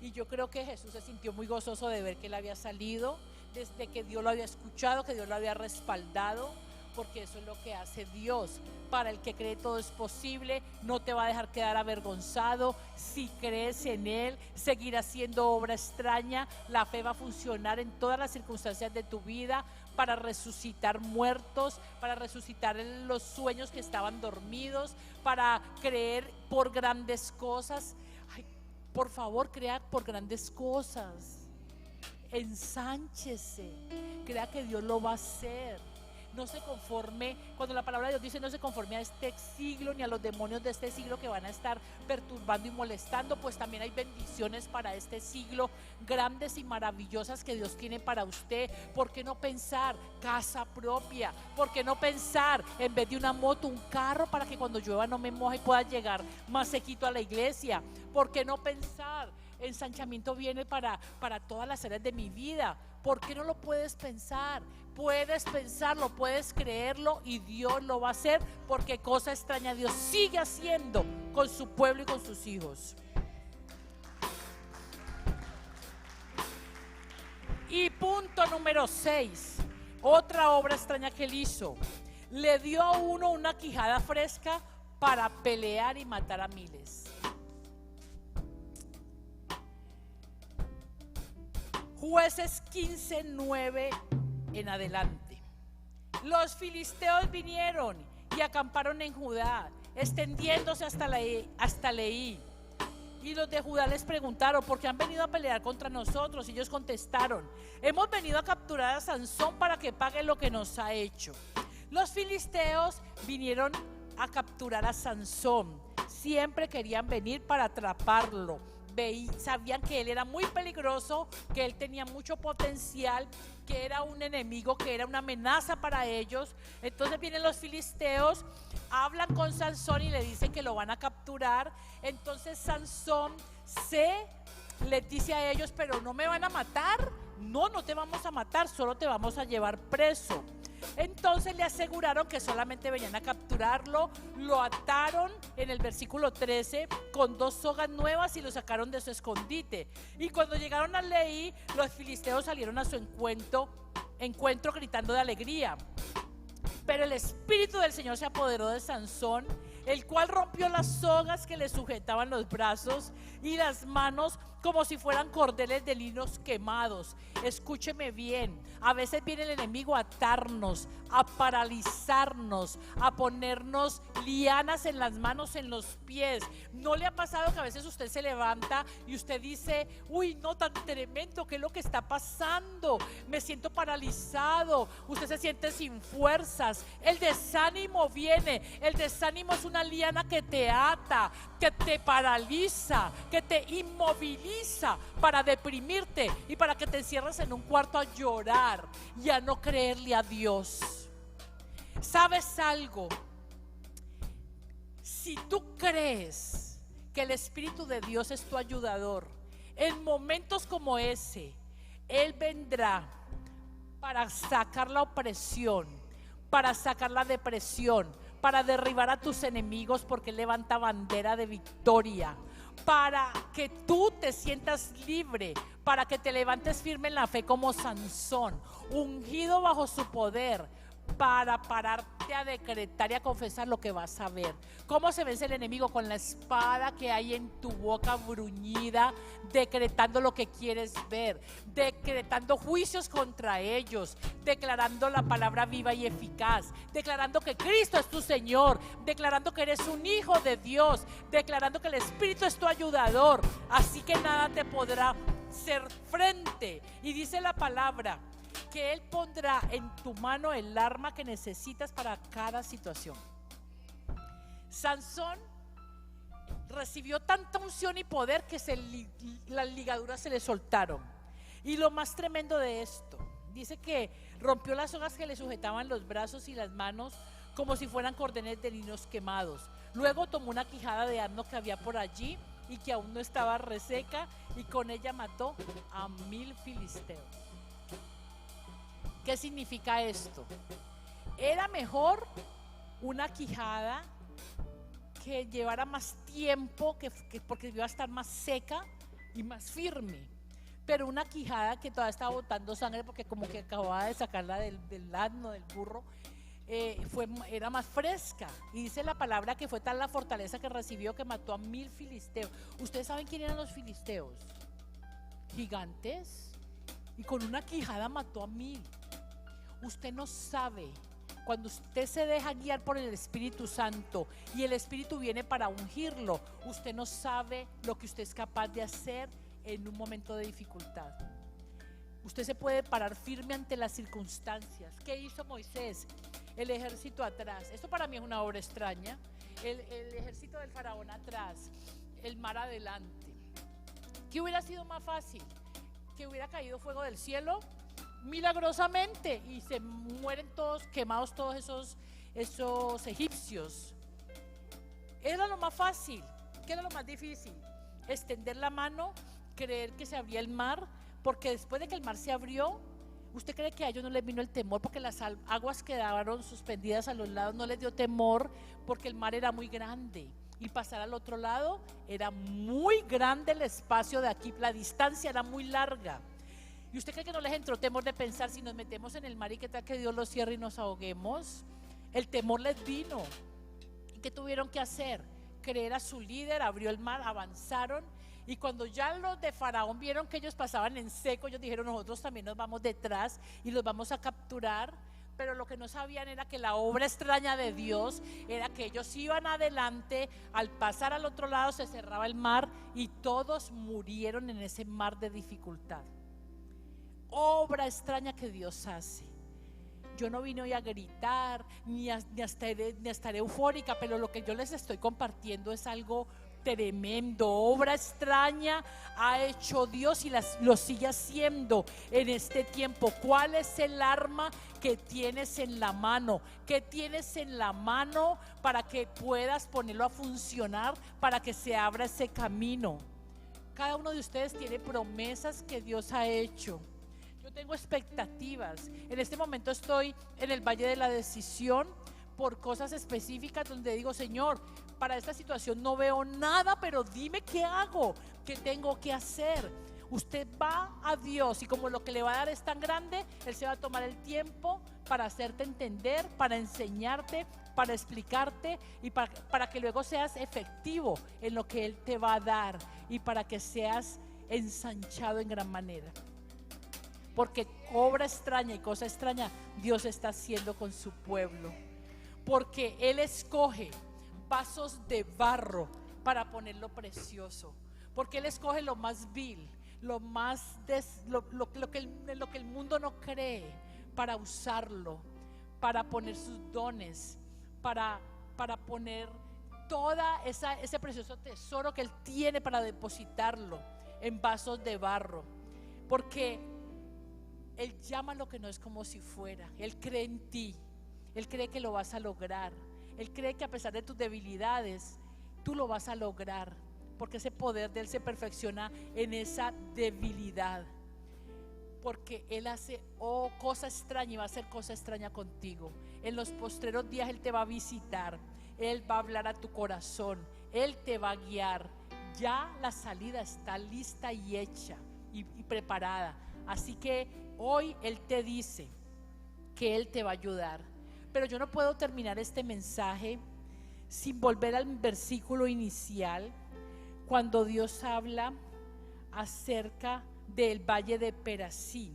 Y yo creo que Jesús se sintió muy gozoso de ver que él había salido, desde que Dios lo había escuchado, que Dios lo había respaldado, porque eso es lo que hace Dios. Para el que cree todo es posible, no te va a dejar quedar avergonzado. Si crees en Él, seguirá haciendo obra extraña. La fe va a funcionar en todas las circunstancias de tu vida, para resucitar muertos, para resucitar los sueños que estaban dormidos, para creer por grandes cosas. Ay, por favor, crea por grandes cosas. Ensánchese, crea que Dios lo va a hacer. No se conforme, cuando la palabra de Dios dice: no se conforme a este siglo ni a los demonios de este siglo que van a estar perturbando y molestando, pues también hay bendiciones para este siglo, grandes y maravillosas, que Dios tiene para usted. ¿Por qué no pensar casa propia? ¿Por qué no pensar, en vez de una moto, un carro, para que cuando llueva no me moje y pueda llegar más sequito a la iglesia? ¿Por qué no pensar, ensanchamiento viene para todas las áreas de mi vida? ¿Por qué no lo puedes pensar? Puedes pensarlo, puedes creerlo, y Dios lo va a hacer, porque cosa extraña Dios sigue haciendo con su pueblo y con sus hijos. Y punto número 6, otra obra extraña que él hizo: le dio a uno una quijada fresca para pelear y matar a miles. Jueces 15:9 en adelante. Los filisteos vinieron y acamparon en Judá, extendiéndose hasta Leí. Y los de Judá les preguntaron: ¿por qué han venido a pelear contra nosotros? Y ellos contestaron: hemos venido a capturar a Sansón para que pague lo que nos ha hecho. Los filisteos vinieron a capturar a Sansón. Siempre querían venir para atraparlo. Sabían que él era muy peligroso, que él tenía mucho potencial, que era un enemigo, que era una amenaza para ellos. Entonces vienen los filisteos, hablan con Sansón y le dicen que lo van a capturar. Entonces Sansón les dice a ellos: pero no me van a matar. No te vamos a matar, solo te vamos a llevar preso. Entonces le aseguraron que solamente venían a capturarlo. Lo ataron en el versículo 13 con 2 sogas nuevas y lo sacaron de su escondite. Y cuando llegaron a Leí, los filisteos salieron a su encuentro gritando de alegría. Pero el espíritu del Señor se apoderó de Sansón, el cual rompió las sogas que le sujetaban los brazos y las manos como si fueran cordeles de linos quemados. Escúcheme bien, a veces viene el enemigo a atarnos, a paralizarnos, a ponernos lianas en las manos, en los pies. ¿No le ha pasado que a veces usted se levanta y usted dice: uy, no, tan tremendo, ¿qué es lo que está pasando? Me siento paralizado. Usted se siente sin fuerzas. El desánimo viene. El desánimo es una liana que te ata, que te paraliza, que te inmoviliza para deprimirte y para que te encierres en un cuarto a llorar y a no creerle a Dios. ¿Sabes algo? Si tú crees que el Espíritu de Dios es tu ayudador, en momentos como ese, Él vendrá para sacar la opresión, para sacar la depresión, para derribar a tus enemigos, porque Él levanta bandera de victoria, para que tú te sientas libre, para que te levantes firme en la fe como Sansón, ungido bajo su poder, para pararte a decretar y a confesar lo que vas a ver. ¿Cómo se vence el enemigo? Con la espada que hay en tu boca bruñida, decretando lo que quieres ver, decretando juicios contra ellos, declarando la palabra viva y eficaz, declarando que Cristo es tu Señor, declarando que eres un hijo de Dios, declarando que el Espíritu es tu ayudador, así que nada te podrá hacer frente. Y dice la palabra que Él pondrá en tu mano el arma que necesitas para cada situación. Sansón recibió tanta unción y poder que las ligaduras se le soltaron. Y lo más tremendo de esto, dice que rompió las sogas que le sujetaban los brazos y las manos como si fueran cordeles de linos quemados. Luego tomó una quijada de asno que había por allí y que aún no estaba reseca, y con ella mató a 1000 filisteos. ¿Qué significa esto? Era mejor una quijada que llevara más tiempo, porque iba a estar más seca y más firme. Pero una quijada que todavía estaba botando sangre, porque como que acababa de sacarla del asno, del burro, era más fresca. Y dice la palabra que fue tal la fortaleza que recibió que mató a 1000 filisteos. ¿Ustedes saben quién eran los filisteos? Gigantes. Y con una quijada mató a 1000. Usted no sabe, cuando usted se deja guiar por el Espíritu Santo y el Espíritu viene para ungirlo, usted no sabe lo que usted es capaz de hacer en un momento de dificultad. Usted se puede parar firme ante las circunstancias. ¿Qué hizo Moisés? El ejército atrás. Esto para mí es una obra extraña. El ejército del faraón atrás, el mar adelante. ¿Qué hubiera sido más fácil? ¿Que hubiera caído fuego del cielo? Milagrosamente, y se mueren todos quemados, todos esos egipcios. Era lo más fácil. ¿Qué era lo más difícil? Extender la mano, creer que se abría el mar, porque después de que el mar se abrió, ¿usted cree que a ellos no les vino el temor? Porque las aguas quedaron suspendidas a los lados, no les dio temor, porque el mar era muy grande, y pasar al otro lado era muy grande el espacio de aquí, la distancia era muy larga. ¿Y usted cree que no les entró temor de pensar si nos metemos en el mar y qué tal que Dios los cierre y nos ahoguemos? El temor les vino. ¿Y qué tuvieron que hacer? Creer a su líder, abrió el mar, avanzaron Y cuando ya los de Faraón vieron que ellos pasaban en seco, ellos dijeron: nosotros también nos vamos detrás y los vamos a capturar. Pero lo que no sabían era que la obra extraña de Dios era que ellos iban adelante, al pasar al otro lado se cerraba el mar y todos murieron en ese mar de dificultad. Obra extraña que Dios hace. Yo no vine hoy a gritar ni a estar eufórica, pero lo que yo les estoy compartiendo es algo tremendo. Obra extraña ha hecho Dios y lo sigue haciendo en este tiempo. ¿Cuál es el arma que tienes en la mano? ¿Qué tienes en la mano para que puedas ponerlo a funcionar, para que se abra ese camino? Cada uno de ustedes tiene promesas que Dios ha hecho. Yo tengo expectativas. En este momento estoy en el valle de la decisión por cosas específicas donde digo: Señor, para esta situación no veo nada, pero dime qué hago, qué tengo que hacer. Usted va a Dios y como lo que le va a dar es tan grande, Él se va a tomar el tiempo para hacerte entender, para enseñarte, para explicarte y para que luego seas efectivo en lo que Él te va a dar y para que seas ensanchado en gran manera. Porque obra extraña y cosa extraña Dios está haciendo con su pueblo. Porque Él escoge vasos de barro para ponerlo precioso. Porque Él escoge lo más vil, lo que el mundo no cree, para usarlo, para poner sus dones, para poner toda ese precioso tesoro que Él tiene, para depositarlo en vasos de barro. Porque Él llama lo que no es como si fuera. Él cree en ti. Él cree que lo vas a lograr. Él cree que a pesar de tus debilidades, tú lo vas a lograr. Porque ese poder de Él se perfecciona en esa debilidad. Porque Él hace cosa extraña y va a hacer cosa extraña contigo. En los postreros días Él te va a visitar. Él va a hablar a tu corazón. Él te va a guiar. Ya la salida está lista y hecha y preparada. Así que hoy Él te dice que Él te va a ayudar. Pero yo no puedo terminar este mensaje sin volver al versículo inicial, cuando Dios habla acerca del valle de Perasín.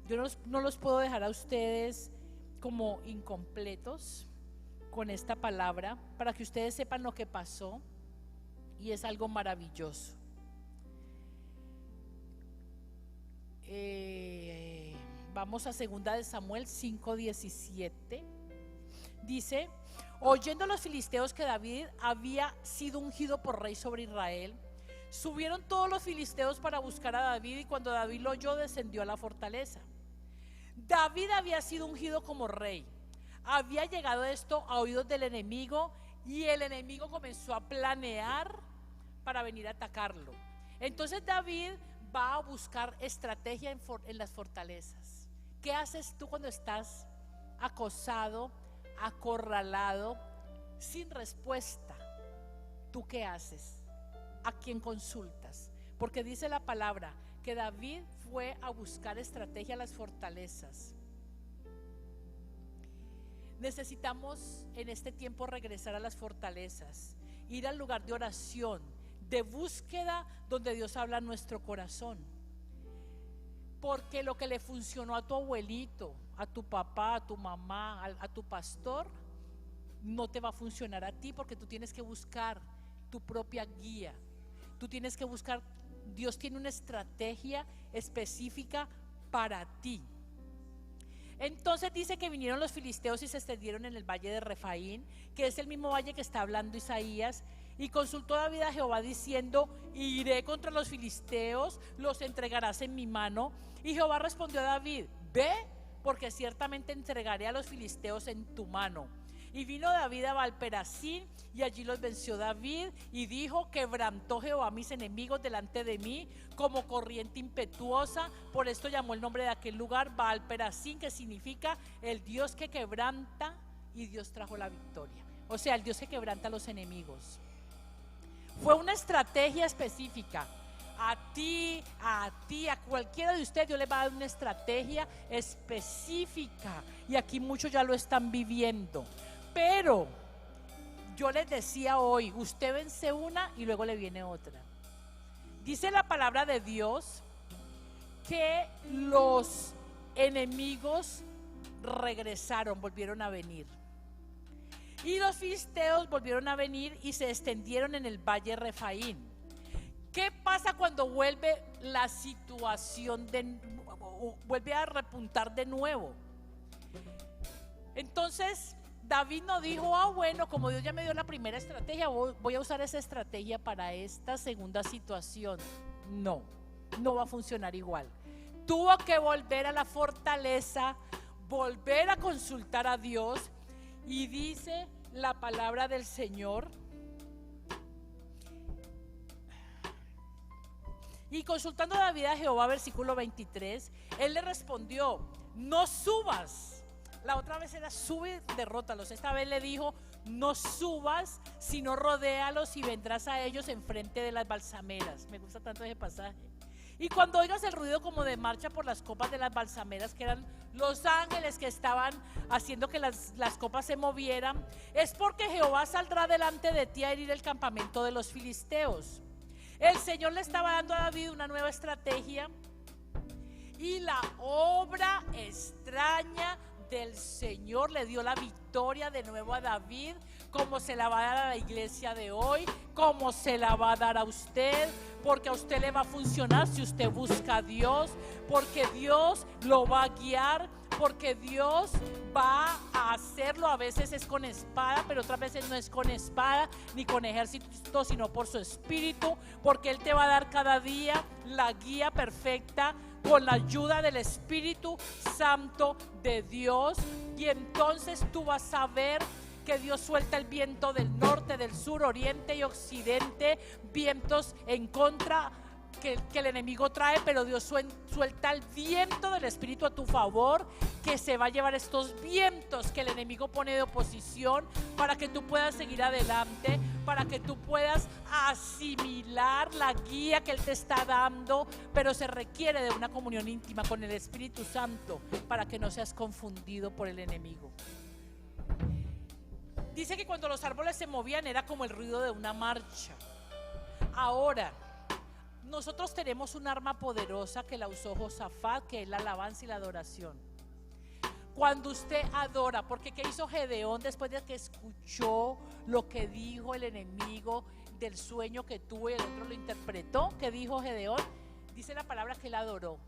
Yo no los puedo dejar a ustedes como incompletos con esta palabra, para que ustedes sepan lo que pasó, y es algo maravilloso. Vamos a 2 de Samuel 5:17. Dice: oyendo los filisteos que David había sido ungido por rey sobre Israel, subieron todos los filisteos para buscar a David, y cuando David lo oyó, descendió a la fortaleza. David había sido ungido como rey. Había llegado esto a oídos del enemigo, y el enemigo comenzó a planear para venir a atacarlo. Entonces David va a buscar estrategia en las fortalezas. ¿Qué haces tú cuando estás acosado, acorralado, sin respuesta? ¿Tú qué haces? ¿A quién consultas? Porque dice la palabra que David fue a buscar estrategia en las fortalezas. Necesitamos en este tiempo regresar a las fortalezas, ir al lugar de oración, de búsqueda, donde Dios habla a nuestro corazón. Porque lo que le funcionó a tu abuelito, a tu papá, a tu mamá, a tu pastor, no te va a funcionar a ti, porque tú tienes que buscar tu propia guía. Tú tienes que buscar, Dios tiene una estrategia específica para ti. Entonces dice que vinieron los filisteos y se extendieron en el valle de Refaín, que es el mismo valle que está hablando Isaías. Y consultó David a Jehová diciendo: iré contra los filisteos, los entregarás en mi mano. Y Jehová respondió a David: ve, porque ciertamente entregaré a los filisteos en tu mano. Y vino David a Baal-Perasín, y allí los venció David, y dijo: quebrantó Jehová a mis enemigos delante de mí como corriente impetuosa. Por esto llamó el nombre de aquel lugar Baal-Perasín, que significa el Dios que quebranta, y Dios trajo la victoria. O sea, el Dios que quebranta a los enemigos. Fue una estrategia específica. A ti, a cualquiera de ustedes, Dios les va a dar una estrategia específica. Y aquí muchos ya lo están viviendo. Pero yo les decía hoy, usted vence una y luego le viene otra. Dice la palabra de Dios que los enemigos regresaron, volvieron a venir. Y los filisteos volvieron a venir y se extendieron en el valle Refaín. ¿Qué pasa cuando vuelve la situación vuelve a repuntar de nuevo? Entonces David no dijo, bueno, como Dios ya me dio la primera estrategia, voy a usar esa estrategia para esta segunda situación. No va a funcionar igual. Tuvo que volver a la fortaleza, volver a consultar a Dios, y dice la palabra del Señor: y consultando David a Jehová, versículo 23, él le respondió: no subas. La otra vez era sube, derrótalos. Esta vez le dijo: no subas, sino rodéalos y vendrás a ellos enfrente de las balsameras. Me gusta tanto ese pasaje. Y cuando oigas el ruido como de marcha por las copas de las balsameras, que eran los ángeles que estaban haciendo que las copas se movieran, es porque Jehová saldrá delante de ti a herir el campamento de los filisteos. El Señor le estaba dando a David una nueva estrategia, y la obra extraña del Señor le dio la victoria de nuevo a David, como se la va a dar a la iglesia de hoy, como se la va a dar a usted, porque a usted le va a funcionar si usted busca a Dios, porque Dios lo va a guiar, porque Dios va a hacerlo. A veces es con espada, pero otras veces no es con espada ni con ejército, sino por su espíritu, porque Él te va a dar cada día la guía perfecta con la ayuda del Espíritu Santo de Dios. Y entonces tú vas a ver que Dios suelta el viento del norte, del sur, oriente y occidente, vientos en contra que el enemigo trae, pero Dios suelta el viento del Espíritu a tu favor, que se va a llevar estos vientos que el enemigo pone de oposición, para que tú puedas seguir adelante, para que tú puedas asimilar la guía que Él te está dando. Pero se requiere de una comunión íntima con el Espíritu Santo para que no seas confundido por el enemigo. Dice que cuando los árboles se movían era como el ruido de una marcha. Ahora, nosotros tenemos un arma poderosa que la usó Josafat, que es la alabanza y la adoración. Cuando usted adora, porque ¿qué hizo Gedeón después de que escuchó lo que dijo el enemigo del sueño que tuvo y el otro lo interpretó? ¿Qué dijo Gedeón? Dice la palabra que él adoró.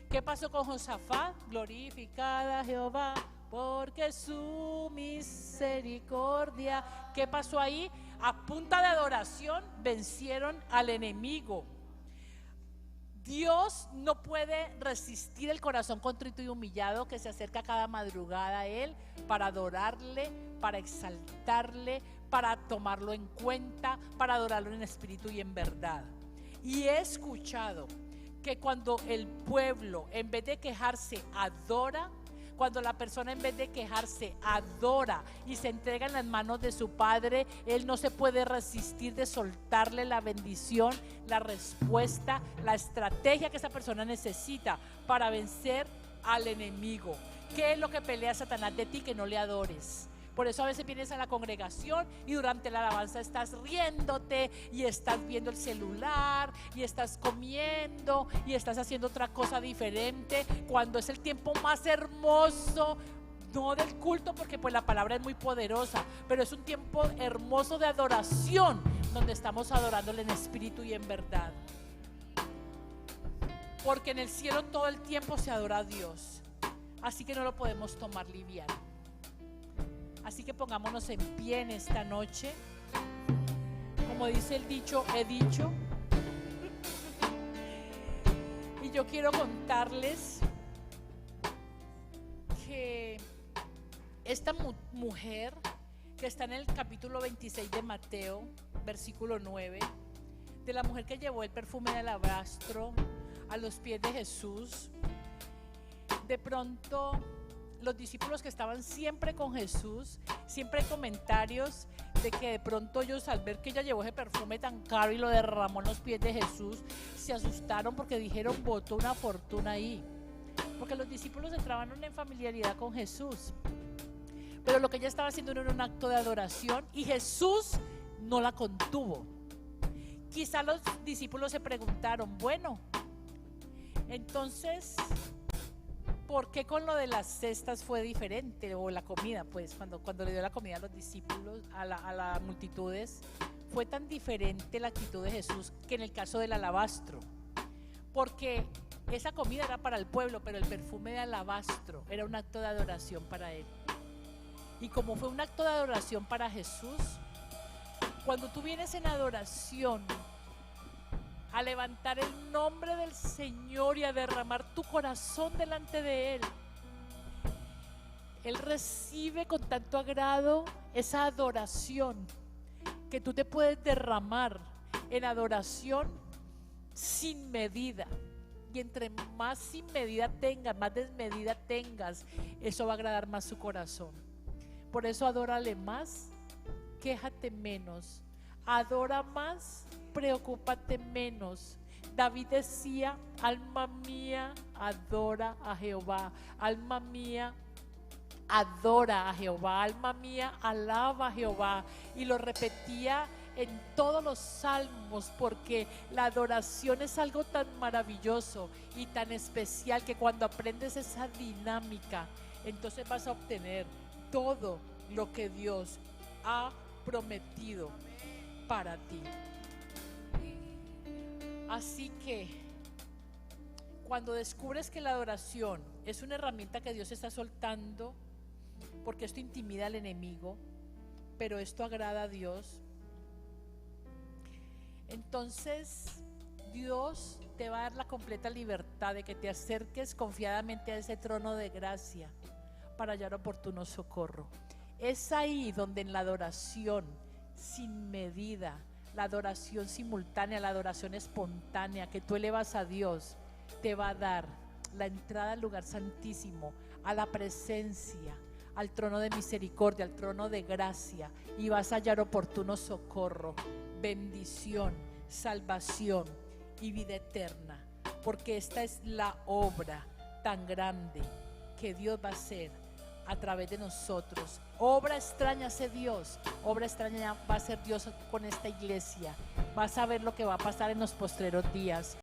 ¿Qué pasó con Josafat? Glorificada Jehová, porque su misericordia. ¿Qué pasó ahí? A punta de adoración vencieron al enemigo. Dios no puede resistir el corazón contrito y humillado que se acerca cada madrugada a Él para adorarle, para exaltarle, para tomarlo en cuenta, para adorarlo en espíritu y en verdad. Y he escuchado que cuando el pueblo, en vez de quejarse, adora, cuando la persona en vez de quejarse adora y se entrega en las manos de su Padre, Él no se puede resistir de soltarle la bendición, la respuesta, la estrategia que esa persona necesita para vencer al enemigo. ¿Qué es lo que pelea Satanás de ti? Que no le adores. Por eso a veces vienes a la congregación y durante la alabanza estás riéndote y estás viendo el celular y estás comiendo y estás haciendo otra cosa diferente, cuando es el tiempo más hermoso, no del culto, porque pues la palabra es muy poderosa, pero es un tiempo hermoso de adoración, donde estamos adorándole en espíritu y en verdad, porque en el cielo todo el tiempo se adora a Dios, así que no lo podemos tomar liviano. Así que pongámonos en pie en esta noche. Como dice el dicho, he dicho. Y yo quiero contarles que esta mujer que está en el capítulo 26 de Mateo, versículo 9, de la mujer que llevó el perfume de alabastro a los pies de Jesús, de pronto los discípulos que estaban siempre con Jesús, siempre hay comentarios de que de pronto ellos, al ver que ella llevó ese perfume tan caro y lo derramó en los pies de Jesús, se asustaron porque dijeron: botó una fortuna ahí, porque los discípulos entraban en familiaridad con Jesús, pero lo que ella estaba haciendo no era un acto de adoración, y Jesús no la contuvo. Quizá los discípulos se preguntaron, bueno, entonces, ¿por qué con lo de las cestas fue diferente? O la comida, pues, cuando le dio la comida a los discípulos, a las multitudes, fue tan diferente la actitud de Jesús que en el caso del alabastro. Porque esa comida era para el pueblo, pero el perfume de alabastro era un acto de adoración para él. Y como fue un acto de adoración para Jesús, cuando tú vienes en adoración a levantar el nombre del Señor y a derramar tu corazón delante de Él, Él recibe con tanto agrado esa adoración que tú te puedes derramar en adoración sin medida. Y entre más sin medida tengas, más desmedida tengas, eso va a agradar más su corazón. Por eso adórale más, quéjate menos. Adora más, preocúpate menos. David decía, alma mía, adora a Jehová. Alma mía, adora a Jehová. Alma mía, alaba a Jehová. Y lo repetía en todos los salmos, porque la adoración es algo tan maravilloso y tan especial que cuando aprendes esa dinámica, entonces vas a obtener todo lo que Dios ha prometido para ti. Así que cuando descubres que la adoración es una herramienta que Dios está soltando, porque esto intimida al enemigo, pero esto agrada a Dios, entonces Dios te va a dar la completa libertad de que te acerques confiadamente a ese trono de gracia para hallar oportuno socorro. Es ahí donde en la adoración sin medida, la adoración simultánea, la adoración espontánea que tú elevas a Dios, te va a dar la entrada al lugar santísimo, a la presencia, al trono de misericordia, al trono de gracia, y vas a hallar oportuno socorro, bendición, salvación y vida eterna, porque esta es la obra tan grande que Dios va a hacer a través de nosotros. Obra extraña hace Dios, obra extraña va a hacer Dios con esta iglesia. Vas a ver lo que va a pasar en los postreros días.